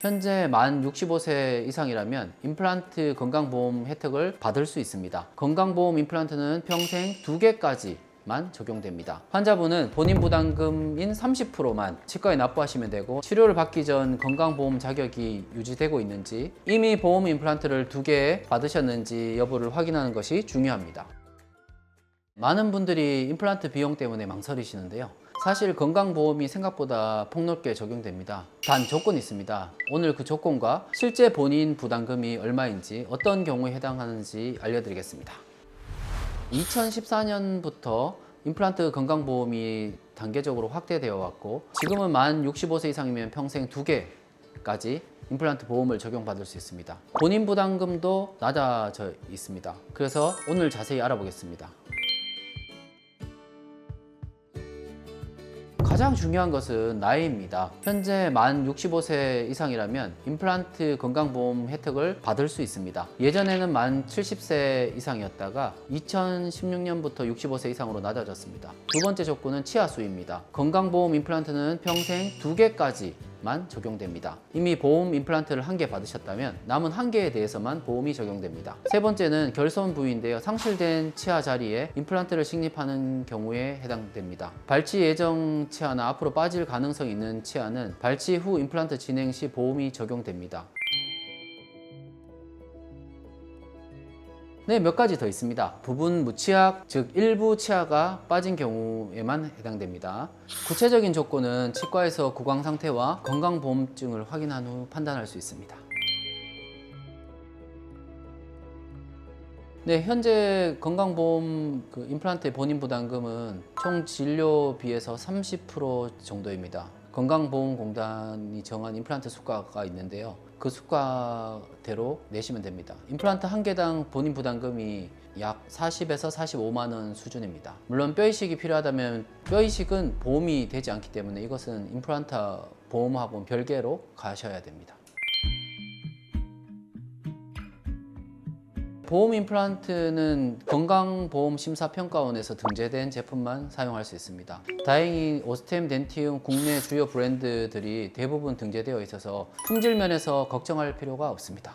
현재 만 65세 이상이라면 임플란트 건강보험 혜택을 받을 수 있습니다. 건강보험 임플란트는 평생 2개까지만 적용됩니다. 환자분은 본인 부담금인 30%만 치과에 납부하시면 되고, 치료를 받기 전 건강보험 자격이 유지되고 있는지, 이미 보험 임플란트를 2개 받으셨는지 여부를 확인하는 것이 중요합니다. 많은 분들이 임플란트 비용 때문에 망설이시는데요. 사실 건강보험이 생각보다 폭넓게 적용됩니다. 단 조건이 있습니다. 오늘 그 조건과 실제 본인 부담금이 얼마인지, 어떤 경우에 해당하는지 알려드리겠습니다. 2014년부터 임플란트 건강보험이 단계적으로 확대되어 왔고, 지금은 만 65세 이상이면 평생 2개까지 임플란트 보험을 적용받을 수 있습니다. 본인 부담금도 낮아져 있습니다. 그래서 오늘 자세히 알아보겠습니다. 가장 중요한 것은 나이입니다. 현재 만 65세 이상이라면 임플란트 건강보험 혜택을 받을 수 있습니다. 예전에는 만 70세 이상이었다가 2016년부터 65세 이상으로 낮아졌습니다. 두 번째 조건은 치아 수입니다. 건강보험 임플란트는 평생 2개까지만 적용됩니다. 이미 보험 임플란트를 1개 받으셨다면 남은 1개에 대해서만 보험이 적용됩니다. 세 번째는 결손 부위인데요. 상실된 치아 자리에 임플란트를 식립하는 경우에 해당됩니다. 발치 예정 치아나 앞으로 빠질 가능성이 있는 치아는 발치 후 임플란트 진행 시 보험이 적용됩니다. 네, 몇 가지 더 있습니다. 부분 무치약, 즉 일부 치아가 빠진 경우에만 해당됩니다. 구체적인 조건은 치과에서 구강 상태와 건강보험증을 확인한 후 판단할 수 있습니다. 네, 현재 건강보험 임플란트 본인 부담금은 총 진료비에서 30% 정도입니다. 건강보험공단이 정한 임플란트 수가가 있는데요. 그 수가대로 내시면 됩니다. 임플란트 1개당 본인 부담금이 약 40에서 45만 원 수준입니다. 물론 뼈이식이 필요하다면 뼈이식은 보험이 되지 않기 때문에 이것은 임플란트 보험하고는 별개로 가셔야 됩니다. 보험 임플란트는 건강보험심사평가원에서 등재된 제품만 사용할 수 있습니다. 다행히 오스템, 덴티움 국내 주요 브랜드들이 대부분 등재되어 있어서 품질 면에서 걱정할 필요가 없습니다.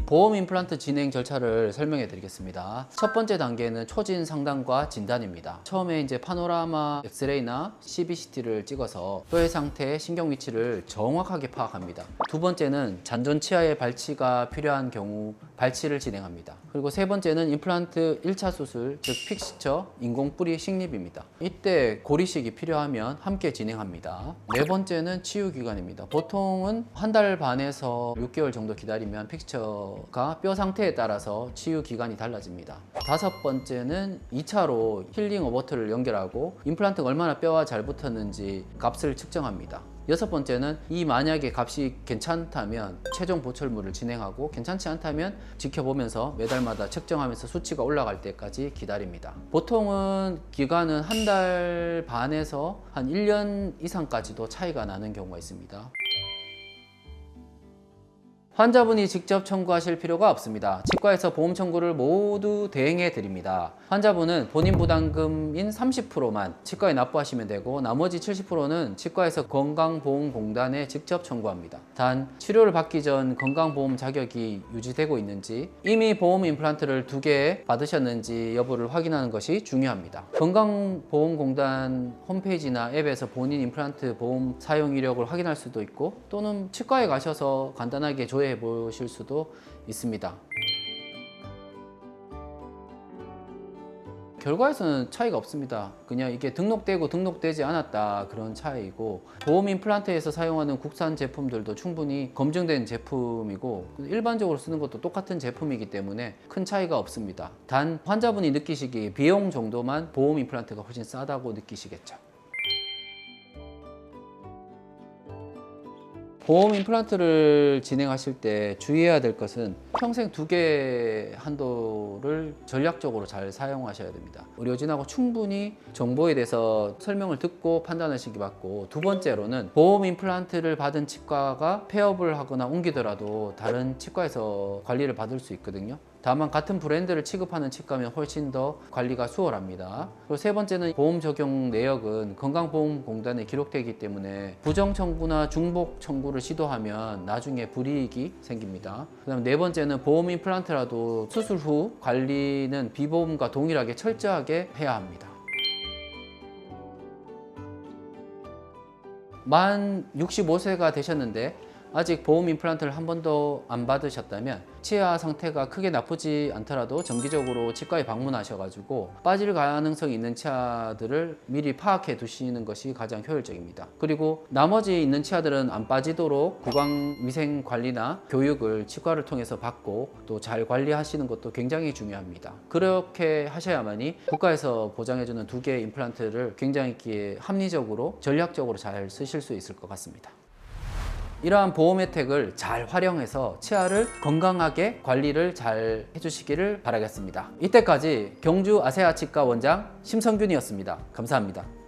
보험 임플란트 진행 절차를 설명해 드리겠습니다. 첫 번째 단계는 초진 상담과 진단입니다. 처음에 이제 파노라마 엑스레이나 CBCT를 찍어서 뼈의 상태, 신경 위치를 정확하게 파악합니다. 두 번째는 잔존 치아의 발치가 필요한 경우 발치를 진행합니다. 그리고 세 번째는 임플란트 1차 수술, 즉 픽스처, 인공뿌리 식립입니다. 이때 고리식이 필요하면 함께 진행합니다. 네 번째는 치유 기간입니다. 보통은 한 달 반에서 6개월 정도 기다리면 픽스처가 뼈 상태에 따라서 치유 기간이 달라집니다. 다섯 번째는 2차로 힐링 오버트를 연결하고 임플란트가 얼마나 뼈와 잘 붙었는지 값을 측정합니다. 여섯 번째는 이 만약에 값이 괜찮다면 최종 보철물을 진행하고, 괜찮지 않다면 지켜보면서 매달마다 측정하면서 수치가 올라갈 때까지 기다립니다. 보통은 기간은 한 달 반에서 한 1년 이상까지도 차이가 나는 경우가 있습니다. 환자분이 직접 청구하실 필요가 없습니다. 치과에서 보험 청구를 모두 대행해 드립니다. 환자분은 본인 부담금인 30%만 치과에 납부하시면 되고, 나머지 70%는 치과에서 건강보험공단에 직접 청구합니다. 단 치료를 받기 전 건강보험 자격이 유지되고 있는지, 이미 보험 임플란트를 2개 받으셨는지 여부를 확인하는 것이 중요합니다. 건강보험공단 홈페이지나 앱에서 본인 임플란트 보험 사용 이력을 확인할 수도 있고, 또는 치과에 가셔서 간단하게 조회해 보실 수도 있습니다. 결과에서는 차이가 없습니다. 그냥 이게 등록되고 등록되지 않았다, 그런 차이고, 보험 임플란트에서 사용하는 국산 제품들도 충분히 검증된 제품이고 일반적으로 쓰는 것도 똑같은 제품이기 때문에 큰 차이가 없습니다. 단 환자분이 느끼시기에 비용 정도만 보험 임플란트가 훨씬 싸다고 느끼시겠죠. 보험 임플란트를 진행하실 때 주의해야 될 것은 평생 2개 한도를 전략적으로 잘 사용하셔야 됩니다. 의료진하고 충분히 정보에 대해서 설명을 듣고 판단하시기 바라고, 두 번째로는 보험 임플란트를 받은 치과가 폐업을 하거나 옮기더라도 다른 치과에서 관리를 받을 수 있거든요. 다만 같은 브랜드를 취급하는 치과면 훨씬 더 관리가 수월합니다. 그리고 세 번째는 보험 적용 내역은 건강보험공단에 기록되기 때문에 부정 청구나 중복 청구를 시도하면 나중에 불이익이 생깁니다. 그다음 네 번째는 보험 임플란트라도 수술 후 관리는 비보험과 동일하게 철저하게 해야 합니다. 만 65세가 되셨는데 아직 보험 임플란트를 한 번도 안 받으셨다면 치아 상태가 크게 나쁘지 않더라도 정기적으로 치과에 방문하셔가지고 빠질 가능성이 있는 치아들을 미리 파악해 두시는 것이 가장 효율적입니다. 그리고 나머지 있는 치아들은 안 빠지도록 구강 위생 관리나 교육을 치과를 통해서 받고 또 잘 관리하시는 것도 굉장히 중요합니다. 그렇게 하셔야만이 국가에서 보장해주는 2개의 임플란트를 굉장히 합리적으로 전략적으로 잘 쓰실 수 있을 것 같습니다. 이러한 보험 혜택을 잘 활용해서 치아를 건강하게 관리를 잘 해주시기를 바라겠습니다. 이때까지 경주 아세아 치과 원장 심성균이었습니다. 감사합니다.